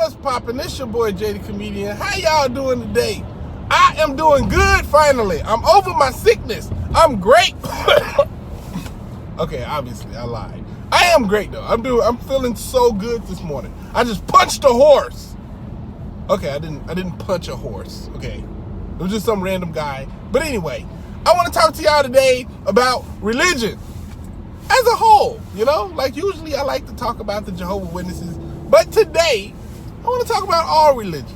What's poppin'? This your boy Jay the Comedian. How y'all doing today? I am doing good finally. I'm over my sickness. I'm great. Okay, obviously I lied. I am great though. I'm feeling so good this morning. I just punched a horse. Okay, I didn't punch a horse. Okay. It was just some random guy. But anyway, I want to talk to y'all today about religion as a whole, like usually I like to talk about the Jehovah Witnesses, but today I want to talk about all religions.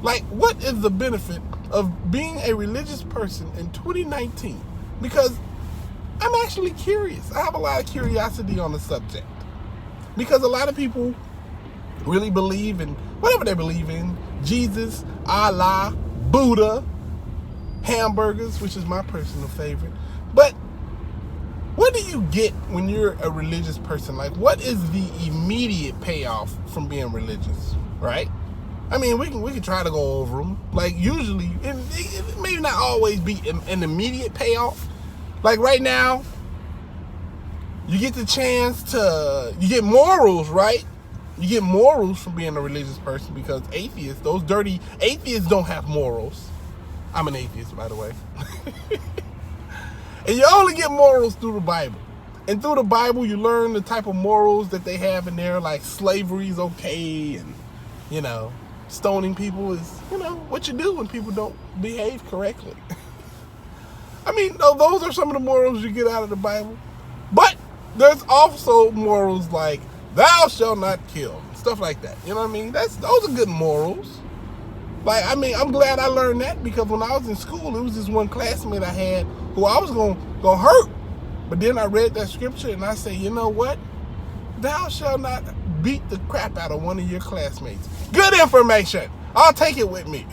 Like, what is the benefit of being a religious person in 2019? Because I'm actually curious. I have a lot of curiosity on the subject. Because a lot of people really believe in whatever they believe in. Jesus, Allah, Buddha, hamburgers, which is my personal favorite. But what do you get when you're a religious person? Like, what is the immediate payoff from being religious, right? I mean, we can try to go over them. Like, usually, it may not always be an immediate payoff. Like, right now, you get the chance you get morals, right? You get morals from being a religious person, because atheists, those dirty atheists, don't have morals. I'm an atheist, by the way. And you only get morals through the Bible. And through the Bible, you learn the type of morals that they have in there, like slavery is okay, and, stoning people is, what you do when people don't behave correctly. I mean, those are some of the morals you get out of the Bible. But there's also morals like, thou shalt not kill, stuff like that. You know what I mean? Those are good morals. Like, I mean, I'm glad I learned that, because when I was in school, it was this one classmate I had who I was gonna hurt. But then I read that scripture and I say, you know what? Thou shalt not beat the crap out of one of your classmates. Good information. I'll take it with me.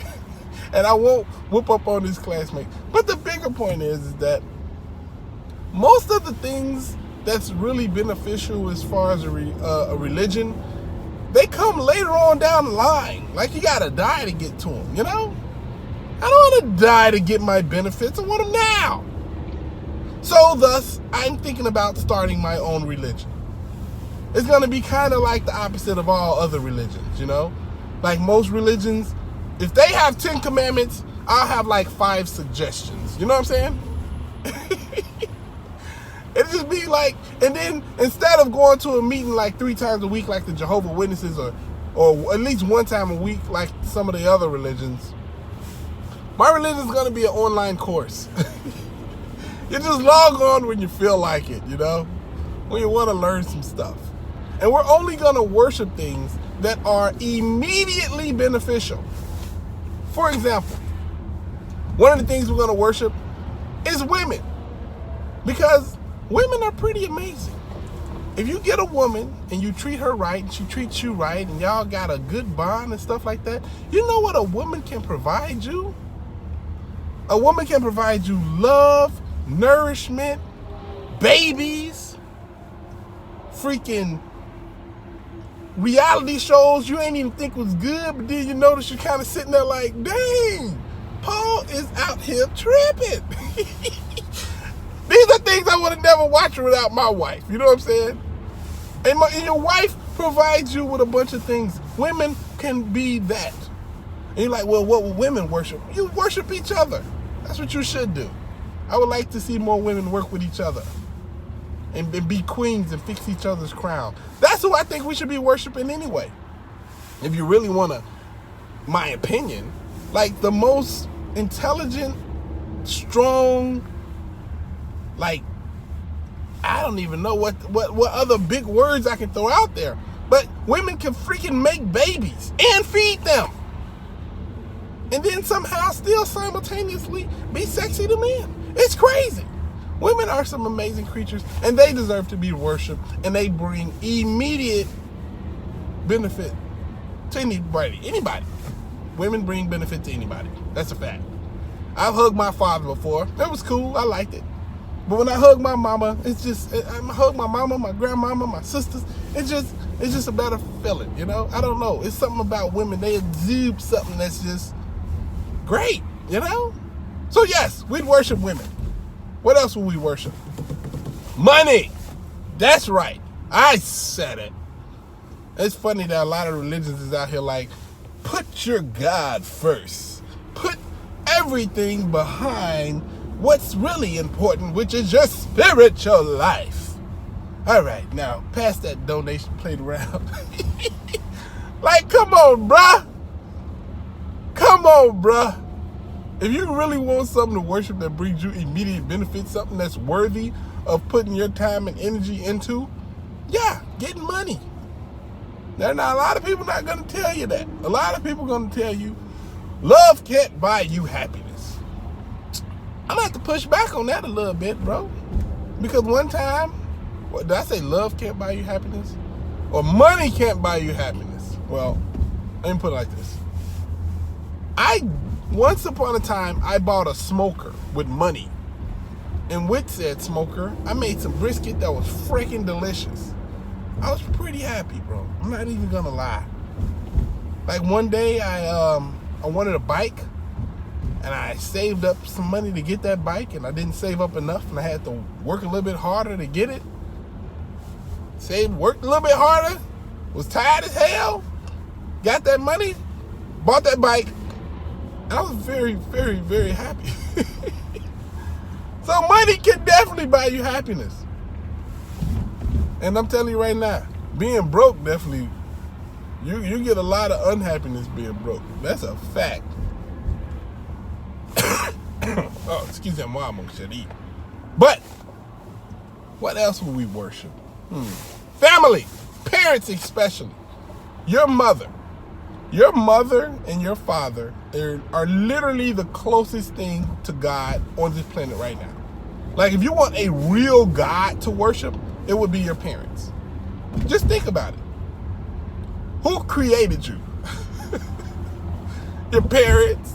And I won't whoop up on this classmate. But the bigger point is that most of the things that's really beneficial as far as a religion, they come later on down the line. Like, you gotta die to get to them, I don't want to die to get my benefits. I want them now. So thus, I'm thinking about starting my own religion. It's going to be kind of like the opposite of all other religions, Like most religions, if they have 10 commandments, I'll have like 5 suggestions. You know what I'm saying? It'd just be like, and then instead of going to a meeting like 3 times a week like the Jehovah Witnesses, or at least 1 time a week like some of the other religions, my religion is going to be an online course. You just log on when you feel like it, when you want to learn some stuff. And we're only going to worship things that are immediately beneficial. For example, one of the things we're going to worship is women, because women are pretty amazing. If you get a woman and you treat her right and she treats you right and y'all got a good bond and stuff like that, you know what a woman can provide you? A woman can provide you love, nourishment, babies, freaking reality shows you ain't even think was good, but then you notice you're kind of sitting there like, dang, Paul is out here tripping. These are things I would have never watched without my wife. You know what I'm saying? And your wife provides you with a bunch of things. Women can be that. And you're like, well, what will women worship? You worship each other. That's what you should do. I would like to see more women work with each other and be queens and fix each other's crown. That's who I think we should be worshiping anyway. If you really want to, my opinion, like the most intelligent, strong, like, I don't even know what other big words I can throw out there. But women can freaking make babies and feed them. And then somehow still simultaneously be sexy to men. It's crazy. Women are some amazing creatures, and they deserve to be worshipped, and they bring immediate benefit to anybody. Women bring benefit to anybody. That's a fact. I've hugged my father before. That was cool. I liked it. But when I hug my mama, I hug my mama, my grandmama, my sisters, it's just a better feeling, I don't know. It's something about women. They exude something that's just great, So yes, we'd worship women. What else would we worship? Money. That's right. I said it. It's funny that a lot of religions is out here like, put your God first. Put everything behind what's really important, which is your spiritual life. All right, now, pass that donation plate around. Like, come on, bruh. Come on, bruh. If you really want something to worship that brings you immediate benefits, something that's worthy of putting your time and energy into, yeah, getting money. Now, a lot of people not going to tell you that. A lot of people going to tell you, love can't buy you happiness. I'm going to have to push back on that a little bit, bro. Because one time, what, did I say love can't buy you happiness? Or money can't buy you happiness? Well, let me put it like this. Once upon a time, I bought a smoker with money. And with said smoker, I made some brisket that was freaking delicious. I was pretty happy, bro. I'm not even gonna lie. Like one day, I wanted a bike, and I saved up some money to get that bike, and I didn't save up enough, and I had to work a little bit harder to get it. Worked a little bit harder, was tired as hell, got that money, bought that bike, and I was very, very, very happy. So money can definitely buy you happiness. And I'm telling you right now, being broke definitely, you get a lot of unhappiness being broke. That's a fact. Oh, excuse me, mom, should eat. But what else will we worship? Family, parents especially. Your mother and your father are literally the closest thing to God on this planet right now. Like, if you want a real God to worship, it would be your parents. Just think about it. Who created you? Your parents.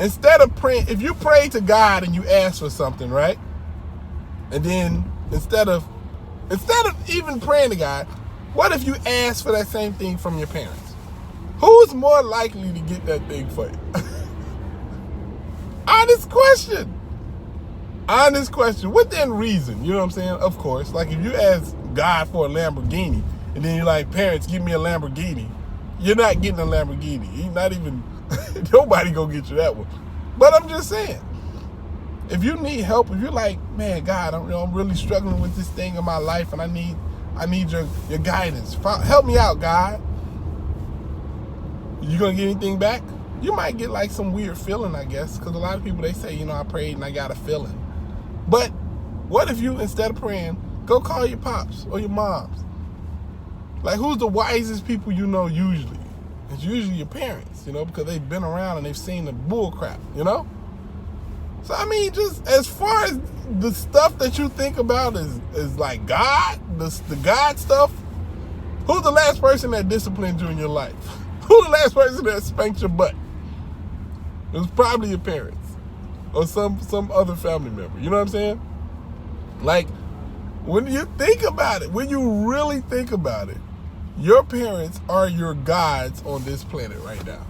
Instead of praying, if you pray to God and you ask for something, right? And then instead of even praying to God, what if you ask for that same thing from your parents? Who's more likely to get that thing for you? Honest question. Honest question. Within reason, you know what I'm saying? Of course. Like, if you ask God for a Lamborghini, and then you're like, parents, give me a Lamborghini, you're not getting a Lamborghini. You're not even, nobody gonna get you that one. But I'm just saying, if you need help, if you're like, man, God, I'm really struggling with this thing in my life, and I need your guidance. Help me out, God. You gonna get anything back? You might get like some weird feeling, I guess, because a lot of people, they say, I prayed and I got a feeling. But what if you, instead of praying, go call your pops or your moms? Like, who's the wisest people you know usually? It's usually your parents, because they've been around and they've seen the bull crap, So, I mean, just as far as the stuff that you think about is like God, the God stuff, who's the last person that disciplined you in your life? Who's the last person that spanked your butt? It was probably your parents or some other family member. You know what I'm saying? Like, when you think about it, when you really think about it, your parents are your gods on this planet right now.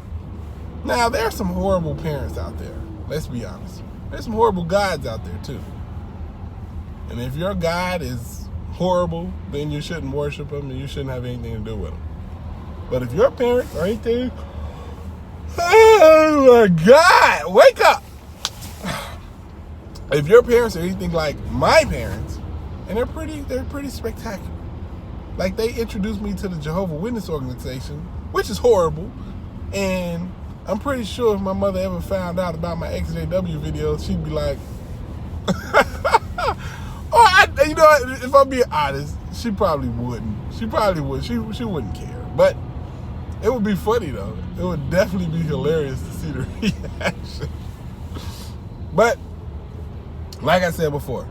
Now, there are some horrible parents out there. Let's be honest. There's some horrible gods out there too. And if your God is horrible, then you shouldn't worship him and you shouldn't have anything to do with him. But if your parents are anything, oh my God, wake up. If your parents are anything like my parents, and they're pretty spectacular. Like, they introduced me to the Jehovah Witness organization, which is horrible. And I'm pretty sure if my mother ever found out about my Exjw videos, she'd be like, if I'm being honest, she probably wouldn't. She probably would. She wouldn't care. But it would be funny, though. It would definitely be hilarious to see the reaction. But, like I said before,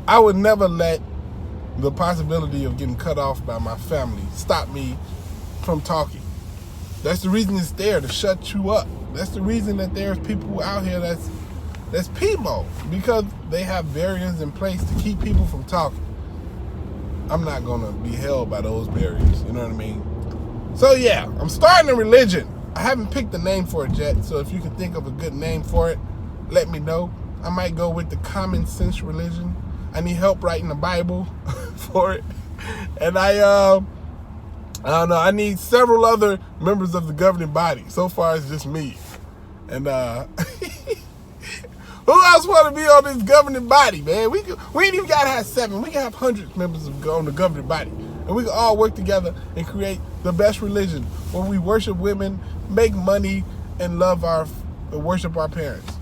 I would never let the possibility of getting cut off by my family stop me from talking. That's the reason it's there, to shut you up. That's the reason that there's people out here that's PMO, because they have barriers in place to keep people from talking. I'm not going to be held by those barriers, you know what I mean? So yeah, I'm starting a religion. I haven't picked a name for it yet, so if you can think of a good name for it, let me know. I might go with the common sense religion. I need help writing the Bible for it. And I don't know. I need several other members of the governing body. So far, it's just me. And who else want to be on this governing body, man? We ain't even got to have 7. We can have hundreds of members on the governing body. And we can all work together and create the best religion where we worship women, make money, and worship our parents.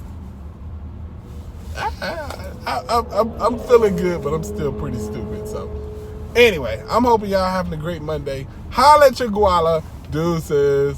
I'm feeling good, but I'm still pretty stupid. So anyway, I'm hoping y'all having a great Monday. Holla at your guala. Deuces.